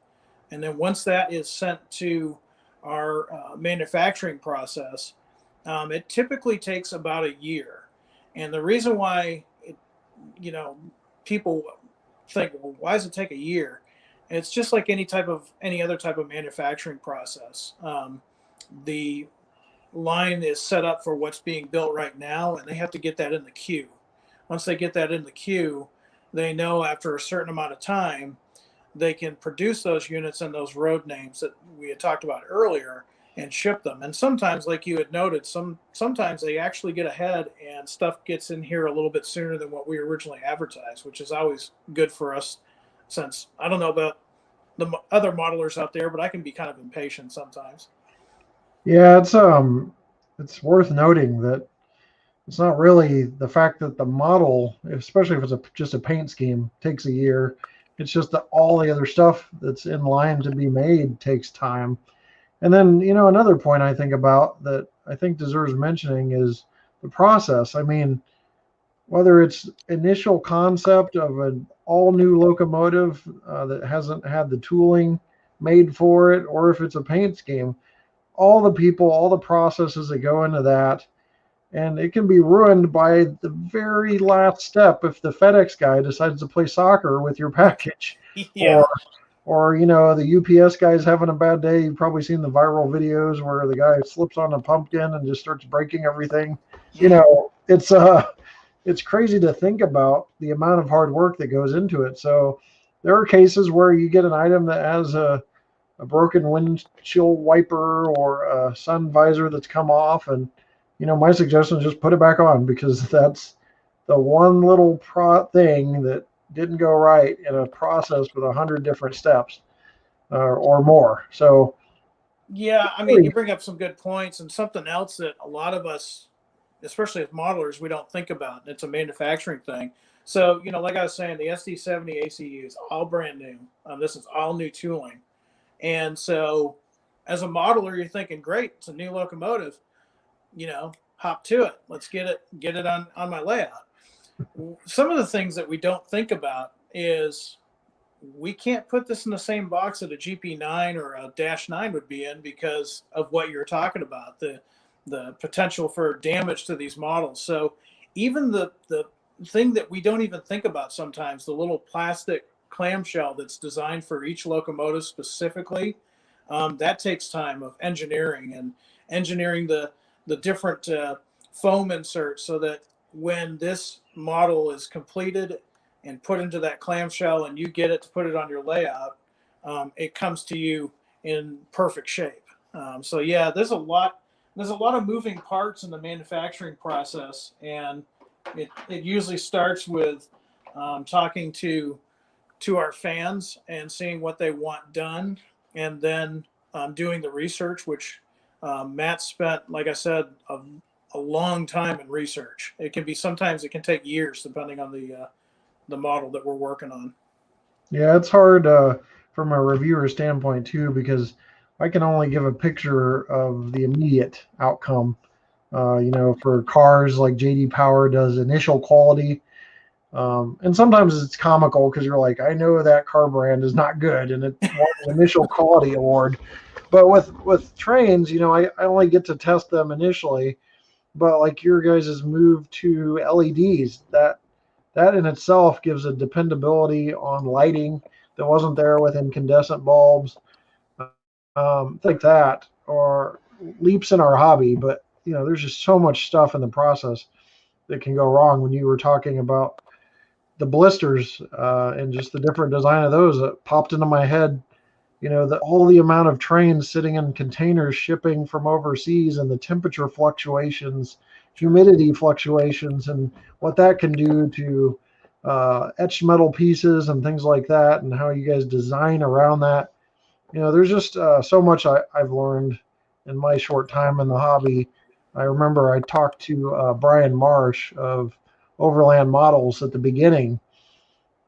And then once that is sent to our manufacturing process, it typically takes about a year. And the reason why, people think, well, why does it take a year? It's just like any other type of manufacturing process. The line is set up for what's being built right now, and they have to get that in the queue. Once they get that in the queue, they know after a certain amount of time, they can produce those units and those road names that we had talked about earlier and ship them. And sometimes, like you had noted, sometimes they actually get ahead and stuff gets in here a little bit sooner than what we originally advertised, which is always good for us, since I don't know about the other modelers out there, but I can be kind of impatient sometimes. Yeah, it's worth noting that it's not really the fact that the model, especially if it's just a paint scheme, takes a year. It's just that all the other stuff that's in line to be made takes time. And then, another point I think about that I think deserves mentioning is the process. I mean, whether it's initial concept of an all new locomotive that hasn't had the tooling made for it, or if it's a paint scheme, all the people, all the processes that go into that, and it can be ruined by the very last step if the FedEx guy decides to play soccer with your package. Yeah. Or the UPS guy's having a bad day. You've probably seen the viral videos where the guy slips on a pumpkin and just starts breaking everything. It's crazy to think about the amount of hard work that goes into it. So there are cases where you get an item that has a broken windshield wiper or a sun visor that's come off, and my suggestion is just put it back on, because that's the one little thing that didn't go right in a process with 100 different steps or more. So yeah, I mean, you bring up some good points, and something else that a lot of us, especially as modelers, we don't think about. It's a manufacturing thing. So, like I was saying, the SD70ACU is all brand new. This is all new tooling. And so as a modeler, you're thinking, great, it's a new locomotive, hop to it. Let's get it on my layout. Some of the things that we don't think about is we can't put this in the same box that a GP9 or a Dash 9 would be in because of what you're talking about, the potential for damage to these models. So even the thing that we don't even think about sometimes, the little plastic clamshell that's designed for each locomotive specifically, that takes time of engineering the different foam inserts so that when this model is completed and put into that clamshell and you get it to put it on your layout, it comes to you in perfect shape. So yeah, there's a lot of moving parts in the manufacturing process, and it usually starts with talking to our fans and seeing what they want done, and then doing the research, which Matt spent, like I said, a long time in research. Sometimes it can take years depending on the model that we're working on. Yeah, it's hard from a reviewer standpoint too, because I can only give a picture of the immediate outcome. For cars, like JD Power does initial quality. And sometimes it's comical because you're like, I know that car brand is not good, and it won an initial quality award. But with trains, I only get to test them initially. But like your guys' move to LEDs, that in itself gives a dependability on lighting that wasn't there with incandescent bulbs, like that, or leaps in our hobby. But there's just so much stuff in the process that can go wrong. When you were talking about the blisters and just the different design of those, that popped into my head. All the amount of trains sitting in containers shipping from overseas, and the temperature fluctuations, humidity fluctuations, and what that can do to etched metal pieces and things like that, and how you guys design around that. There's just so much I've learned in my short time in the hobby. I remember I talked to Brian Marsh of Overland Models at the beginning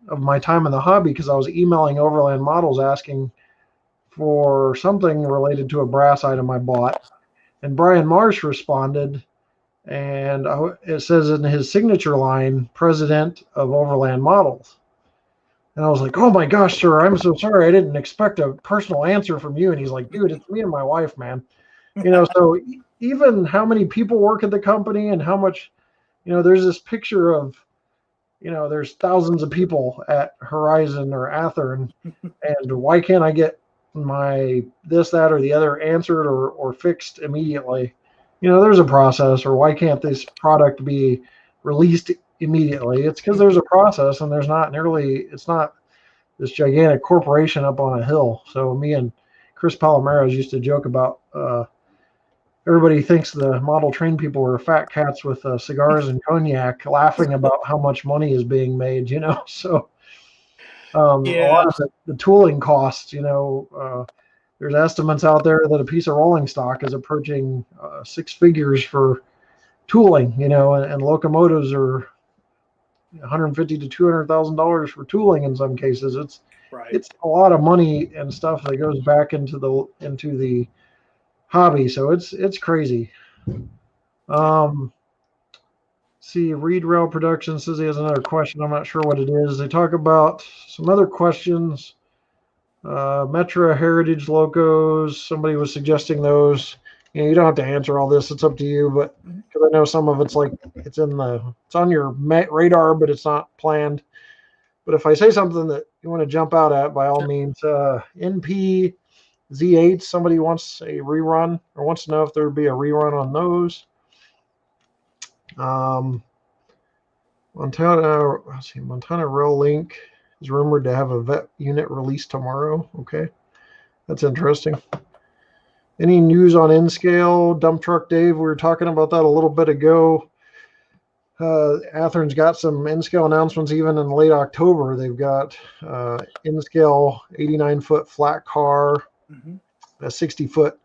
of my time in the hobby, because I was emailing Overland Models asking for something related to a brass item I bought. And Brian Marsh responded, and it says in his signature line, President of Overland Models. And I was like, oh my gosh, sir, I'm so sorry. I didn't expect a personal answer from you. And he's like, dude, it's me and my wife, man. So even how many people work at the company, and how much, there's this picture of, there's thousands of people at Horizon or Athearn, and why can't I get my this, that, or the other answered or fixed immediately? There's a process. Or why can't this product be released immediately? It's because there's a process, and it's not this gigantic corporation up on a hill. So me and Chris Palomares used to joke about everybody thinks the model train people are fat cats with cigars and cognac, laughing about how much money is being made. So a lot of the tooling costs, there's estimates out there that a piece of rolling stock is approaching 6 figures for tooling, and locomotives are $150,000 to $200,000 for tooling in some cases. It's a lot of money and stuff that goes back into the hobby. So it's crazy. See, Reed Rail Production says he has another question. I'm not sure what it is. They talk about some other questions. Metra Heritage locos. Somebody was suggesting those. You don't have to answer all this. It's up to you. But because I know some of it's like it's on your radar, but it's not planned. But if I say something that you want to jump out at, by all means, NP Z8. Somebody wants a rerun, or wants to know if there would be a rerun on those. Montana Rail Link is rumored to have a vet unit released tomorrow. Okay, that's interesting. Any news on N-Scale? Dump Truck Dave, we were talking about that a little bit ago. Athearn's got some N-Scale announcements even in late October. They've got N-Scale 89-foot flat car, a 60-foot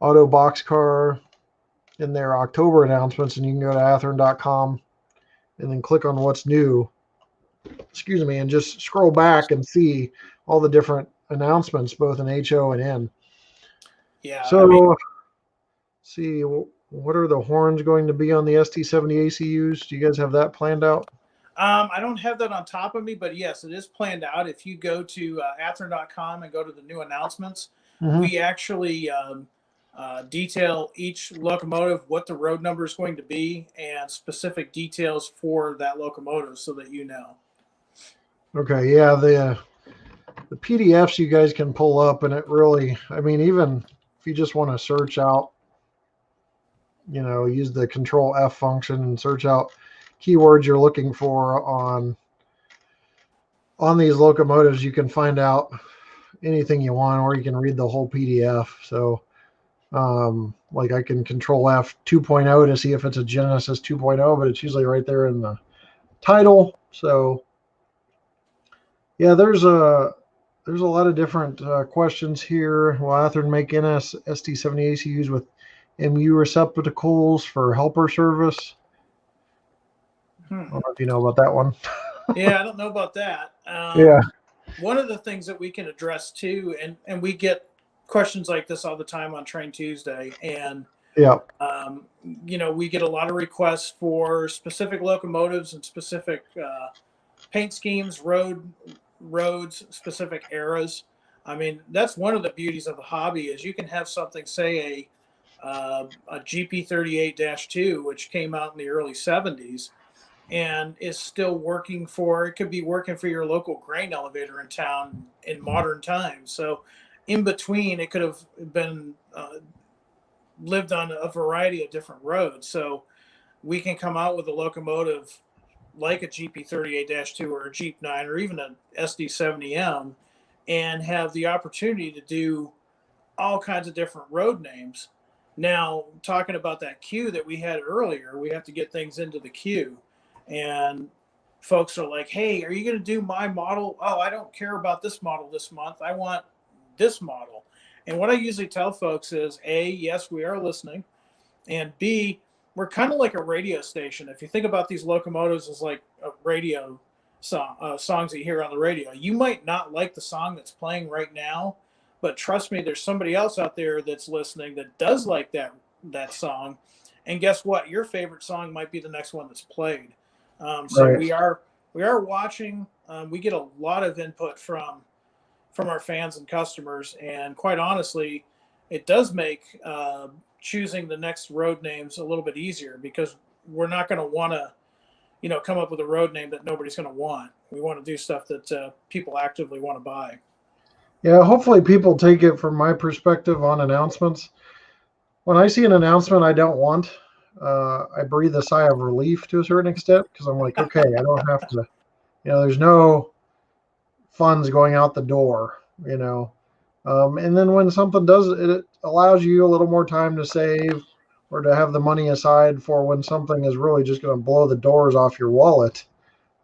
auto box car in their October announcements, and you can go to athearn.com and then click on what's new, and just scroll back and see all the different announcements, both in HO and N. Yeah. So, see, what are the horns going to be on the SD70ACUs? Do you guys have that planned out? I don't have that on top of me, but yes, it is planned out. If you go to Athearn.com and go to the new announcements, we actually detail each locomotive, what the road number is going to be, and specific details for that locomotive so that you know. Okay, yeah, the PDFs you guys can pull up, and it really, even if you just want to search out, use the Control F function and search out keywords you're looking for on these locomotives, you can find out anything you want, or you can read the whole PDF. So like I can Control F 2.0 to see if it's a Genesis 2.0, but it's usually right there in the title. So Yeah, there's a lot of different questions here. Will Athearn make NS SD70ACUs with MU receptacles for helper service? I don't know if you know about that one. Yeah, I don't know about that. Yeah. One of the things that we can address too, and we get questions like this all the time on Train Tuesday, and Yeah. we get a lot of requests for specific locomotives and specific paint schemes, roads, specific eras. I mean, that's one of the beauties of the hobby is you can have something, say a GP38-2, which came out in the early 70s and is still working for, it could be working for your local grain elevator in town in modern times. So in between, it could have been lived on a variety of different roads. So we can come out with a locomotive like a GP38-2 or a Jeep 9 or even a SD70M and have the opportunity to do all kinds of different road names. Now, talking about that queue that we had earlier, we have to get things into the queue. And folks are like, hey, are you going to do my model? Oh, I don't care about this model this month. I want this model. And what I usually tell folks is A, yes, we are listening. And B, we're kind of like a radio station. If you think about these locomotives as like a radio songs that you hear on the radio, you might not like the song that's playing right now, but trust me, there's somebody else out there that's listening that does like that song. And guess what? Your favorite song might be the next one that's played. So Right. we are watching. We get a lot of input from our fans and customers, and quite honestly, it does make choosing the next road names a little bit easier because we're not going to want to, come up with a road name that nobody's going to want. We want to do stuff that people actively want to buy. Yeah. Hopefully, people take it from my perspective on announcements. When I see an announcement I don't want, I breathe a sigh of relief to a certain extent because I'm like, okay, I don't have to. There's no funds going out the door. And then when something does, it allows you a little more time to save or to have the money aside for when something is really just going to blow the doors off your wallet.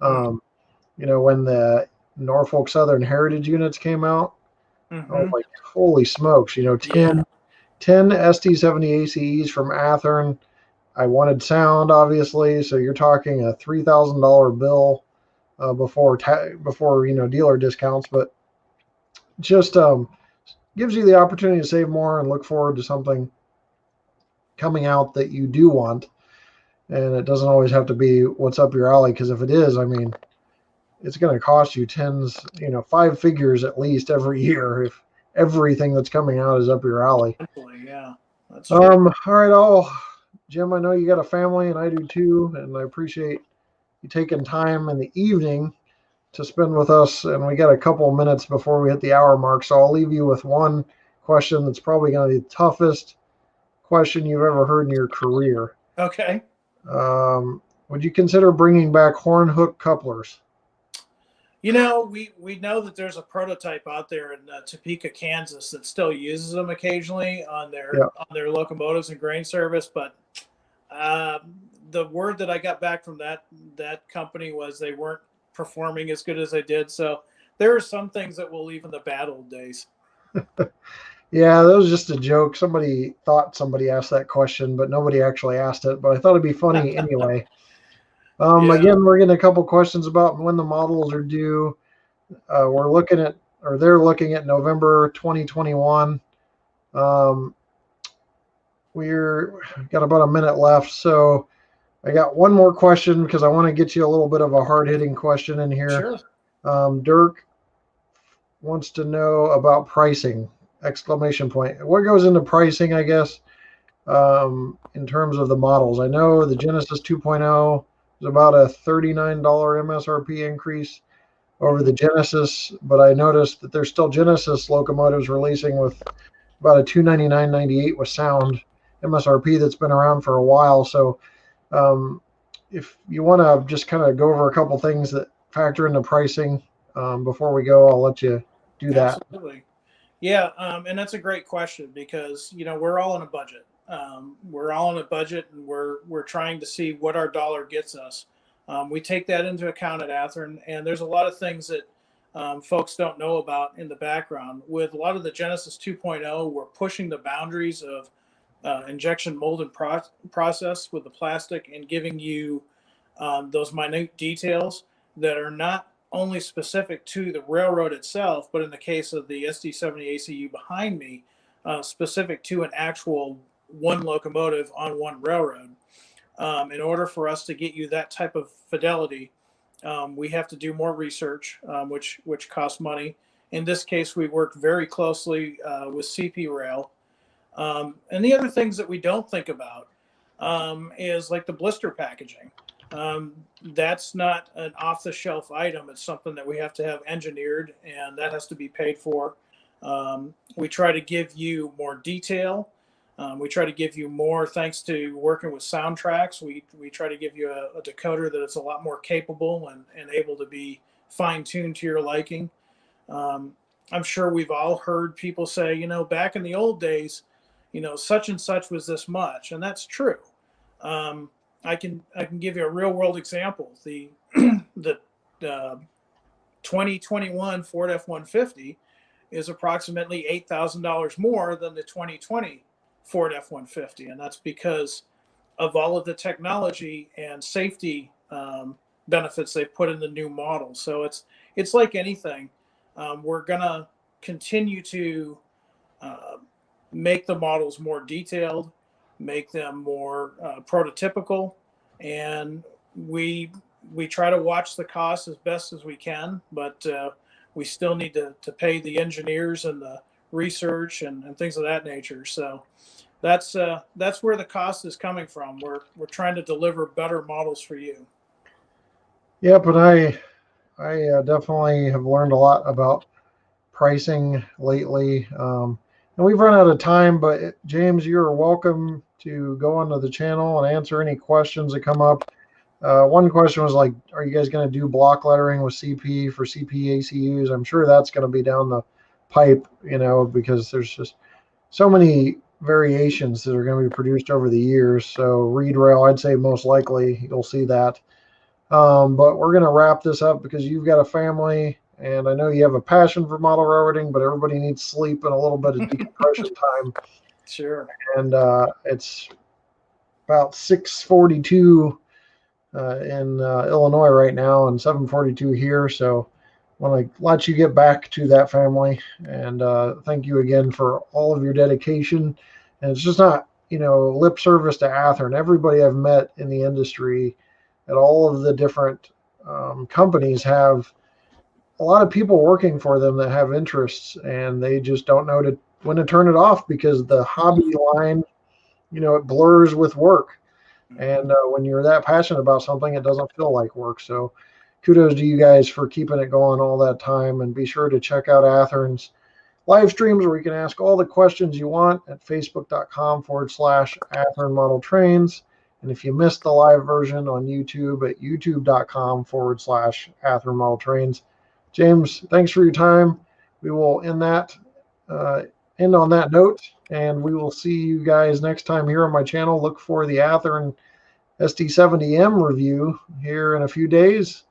Um, when the Norfolk Southern Heritage units came out, oh Mm-hmm. like holy smokes, Yeah. 10 SD70ACEs from Athearn. I wanted sound, obviously, so you're talking a $3,000 bill before dealer discounts, but just gives you the opportunity to save more and look forward to something coming out that you do want. And it doesn't always have to be what's up your alley, because if it is, I mean, it's going to cost you tens, five figures at least every year if everything that's coming out is up your alley. Yeah, that's true. All right, Jim, I know you got a family and I do too, and I appreciate you taking time in the evening to spend with us. And we got a couple of minutes before we hit the hour mark, so I'll leave you with one question that's probably going to be the toughest question you've ever heard in your career. Okay. Would you consider bringing back horn hook couplers? We know that there's a prototype out there in Topeka, Kansas, that still uses them occasionally Yeah. on their locomotives and grain service. But uh, the word that I got back from that company was they weren't performing as good as they did. So there are some things that we'll leave in the bad old days. Yeah, that was just a joke. Somebody thought somebody asked that question, but nobody actually asked it. But I thought it'd be funny anyway. Yeah. Again, we're getting a couple questions about when the models are due. They're looking at November 2021. We're got about a minute left, so I got one more question because I want to get you a little bit of a hard-hitting question in here. Sure. Dirk wants to know about pricing! Exclamation point. What goes into pricing, I guess, in terms of the models? I know the Genesis 2.0 is about a $39 MSRP increase over the Genesis, but I noticed that there's still Genesis locomotives releasing with about a $299.98 with sound MSRP that's been around for a while. So if you want to just kind of go over a couple things that factor into pricing before we go, I'll let you do that. Absolutely. Yeah, and that's a great question because we're all on a budget. We're all on a budget, and we're trying to see what our dollar gets us. We take that into account at Athearn, and there's a lot of things that folks don't know about in the background. With a lot of the Genesis 2.0, we're pushing the boundaries of injection molded process with the plastic and giving you those minute details that are not only specific to the railroad itself, but in the case of the SD70ACU behind me, specific to an actual one locomotive on one railroad. In order for us to get you that type of fidelity, we have to do more research, which costs money. In this case, we work very closely with CP Rail. And the other things that we don't think about is like the blister packaging. That's not an off-the-shelf item. It's something that we have to have engineered, and that has to be paid for. We try to give you more detail. We try to give you more, thanks to working with soundtracks. We try to give you a decoder that is a lot more capable and able to be fine-tuned to your liking. I'm sure we've all heard people say, you know, back in the old days, you know, such and such was this much, and that's true. I can give you a real world example. The 2021 Ford F-150 is approximately $8,000 more than the 2020 Ford F-150, and that's because of all of the technology and safety benefits they've put in the new model. So it's like anything. We're gonna continue to make the models more detailed, make them more prototypical, and we try to watch the costs as best as we can, but we still need to pay the engineers and the research and things of that nature. So that's where the cost is coming from. We're trying to deliver better models for you. Yep, and I definitely have learned a lot about pricing lately. And we've run out of time, but James, you're welcome to go onto the channel and answer any questions that come up. One question was like, are you guys going to do block lettering with CP for CP ACUs? I'm sure that's going to be down the pipe, you know, because there's just so many variations that are going to be produced over the years. So reed rail, I'd say most likely you'll see that. But we're going to wrap this up because you've got a family, and I know you have a passion for model railroading, but everybody needs sleep and a little bit of decompression time. Sure. And it's about 6:42 in Illinois right now, and 7:42 here. So I want to let you get back to that family, and thank you again for all of your dedication. And it's just not, you know, lip service to Athearn. Everybody I've met in the industry at all of the different companies have a lot of people working for them that have interests, and they just don't know when to turn it off because the hobby line, you know, it blurs with work. And when you're that passionate about something, it doesn't feel like work. So kudos to you guys for keeping it going all that time. And be sure to check out Athearn's live streams where you can ask all the questions you want at facebook.com/Athearn Model Trains. And if you missed the live version on YouTube, at youtube.com/Athearn Model Trains. James, thanks for your time. We will end on that note, and we will see you guys next time here on my channel. Look for the Athearn SD70M review here in a few days.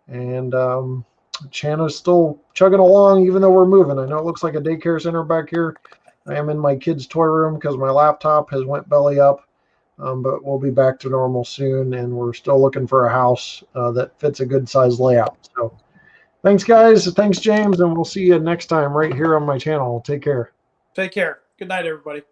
And the channel's still chugging along even though we're moving. I know it looks like a daycare center back here. I am in my kids' toy room because my laptop has went belly up. But we'll be back to normal soon, and we're still looking for a house that fits a good size layout. So thanks, guys. Thanks, James, and we'll see you next time right here on my channel. Take care. Take care. Good night, everybody.